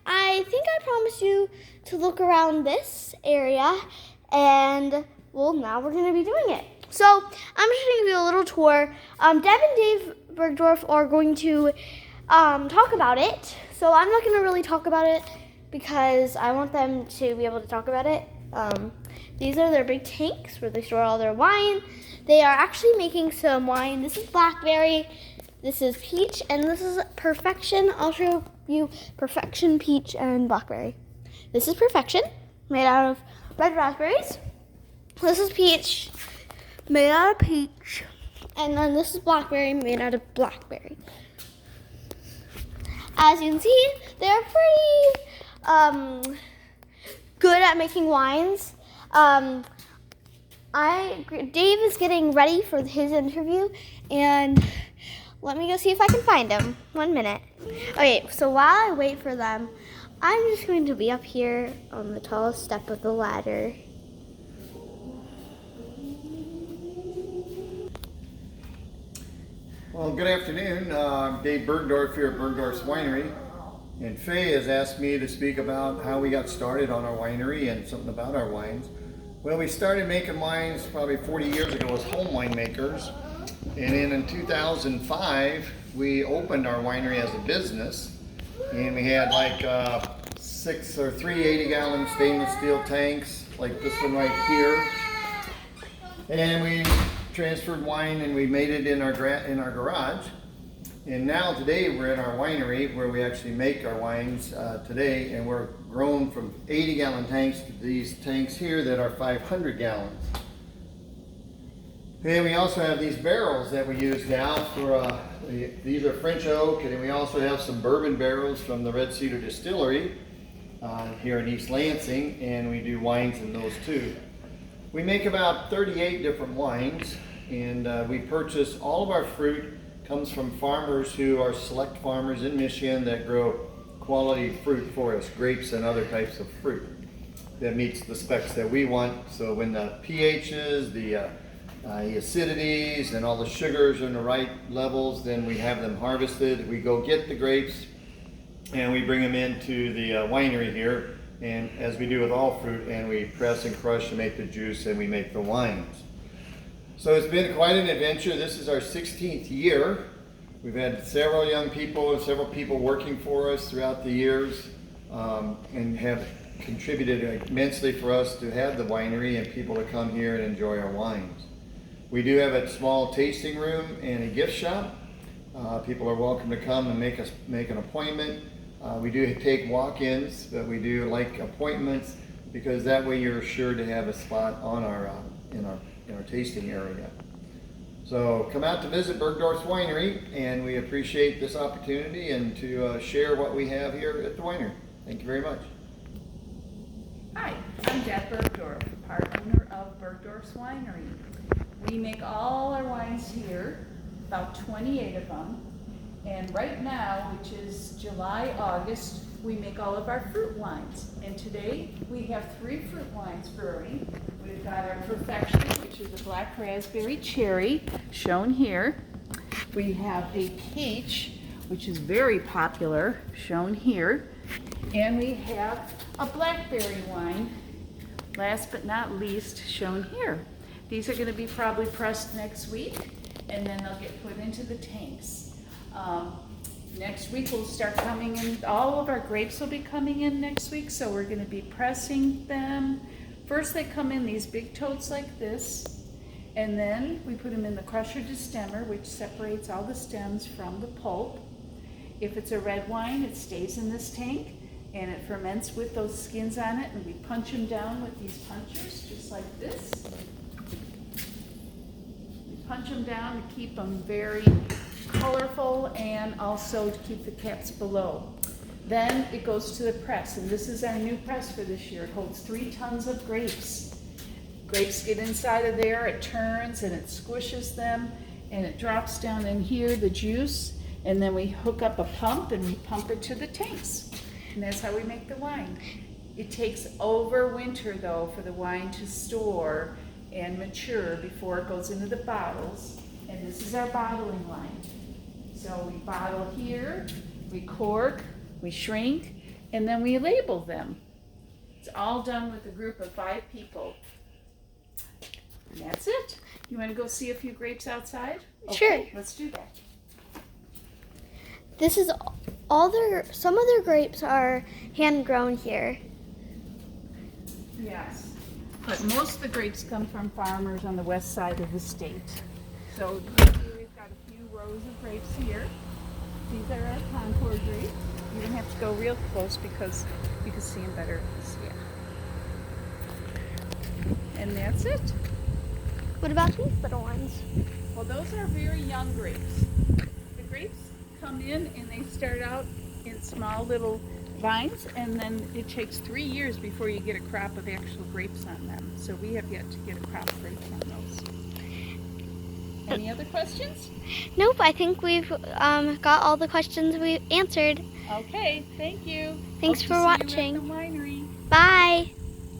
I think I promised you to look around this area, and well, now we're going to be doing it. So I'm just going to do a little tour. Deb and Dave Burgdorf are going to talk about it. So I'm not going to really talk about it because I want them to be able to talk about it. These are their big tanks where they store all their wine. They are actually making some wine. This is blackberry, this is peach, and this is perfection. I'll show you perfection, peach, and blackberry. This is perfection, made out of red raspberries. This is peach, made out of peach. And then this is blackberry, made out of blackberry. As you can see, they're pretty good at making wines. Dave is getting ready for his interview, and let me go see if I can find him. 1 minute. Okay, so while I wait for them, I'm just going to be up here on the tallest step of the ladder. Well, good afternoon. I'm Dave Burgdorf here at Burgdorf's Winery, and Faye has asked me to speak about how we got started on our winery and something about our wines. Well, we started making wines probably 40 years ago as home winemakers, and then in 2005 we opened our winery as a business, and we had like 6 or 3 80-gallon stainless steel tanks like this one right here, and we transferred wine and we made it in our garage. And now today we're in our winery where we actually make our wines today, and we're grown from 80-gallon tanks to these tanks here that are 500 gallons. And we also have these barrels that we use now for, these are French oak, and then we also have some bourbon barrels from the Red Cedar Distillery here in East Lansing, and we do wines in those too. We make about 38 different wines, and we purchase all of our fruit comes from farmers who are select farmers in Michigan that grow quality fruit for us, grapes and other types of fruit that meets the specs that we want. So when the pHs, the acidities, and all the sugars are in the right levels, then we have them harvested. We go get the grapes and we bring them into the winery here, and as we do with all fruit, and we press and crush to make the juice, and we make the wines. So it's been quite an adventure. This is our 16th year. We've had several young people and several people working for us throughout the years, and have contributed immensely for us to have the winery and people to come here and enjoy our wines. We do have a small tasting room and a gift shop. People are welcome to come and make an appointment. We do take walk-ins, but we do like appointments because that way you're sure to have a spot on in our tasting area. So come out to visit Burgdorf's Winery, and we appreciate this opportunity and to share what we have here at the winery. Thank you very much. Hi, I'm Deb Burgdorf, part owner of Burgdorf's Winery. We make all our wines here, about 28 of them, and right now, which is July, August, we make all of our fruit wines. And today we have 3 fruit wines brewing. We've got our Perfection, which is a black raspberry cherry, shown here. We have a peach, which is very popular, shown here. And we have a blackberry wine, last but not least, shown here. These are going to be probably pressed next week, and then they'll get put into the tanks. Next week we'll start coming in, all of our grapes will be coming in next week, so we're going to be pressing them. First they come in these big totes like this, and then we put them in the crusher destemmer, which separates all the stems from the pulp. If it's a red wine, it stays in this tank, and it ferments with those skins on it, and we punch them down with these punchers, just like this. We punch them down to keep them very colorful, and also to keep the caps below. Then it goes to the press, and this is our new press for this year. It holds 3 tons of grapes. Grapes get inside of there, it turns and it squishes them, and it drops down in here, the juice, and then we hook up a pump and we pump it to the tanks. And that's how we make the wine. It takes over winter though for the wine to store and mature before it goes into the bottles. And this is our bottling line. So we bottle here, we cork, we shrink, and then we label them. It's all done with a group of 5 people. And that's it. You want to go see a few grapes outside? Sure. Okay, let's do that. This is some of their grapes are hand grown here. Yes. But most of the grapes come from farmers on the west side of the state. So we've got a few rows of grapes here. These are our Concord grapes. You don't have to go real close because you can see them better. Yeah. And that's it. What about these little ones? Well, those are very young grapes. The grapes come in and they start out in small little vines, and then it takes 3 years before you get a crop of actual grapes on them. So we have yet to get a crop of grapes on those. Any other questions? Nope, I think we've got all the questions we answered. Okay, thank you. Thanks Hope for to see you at watching. the winery.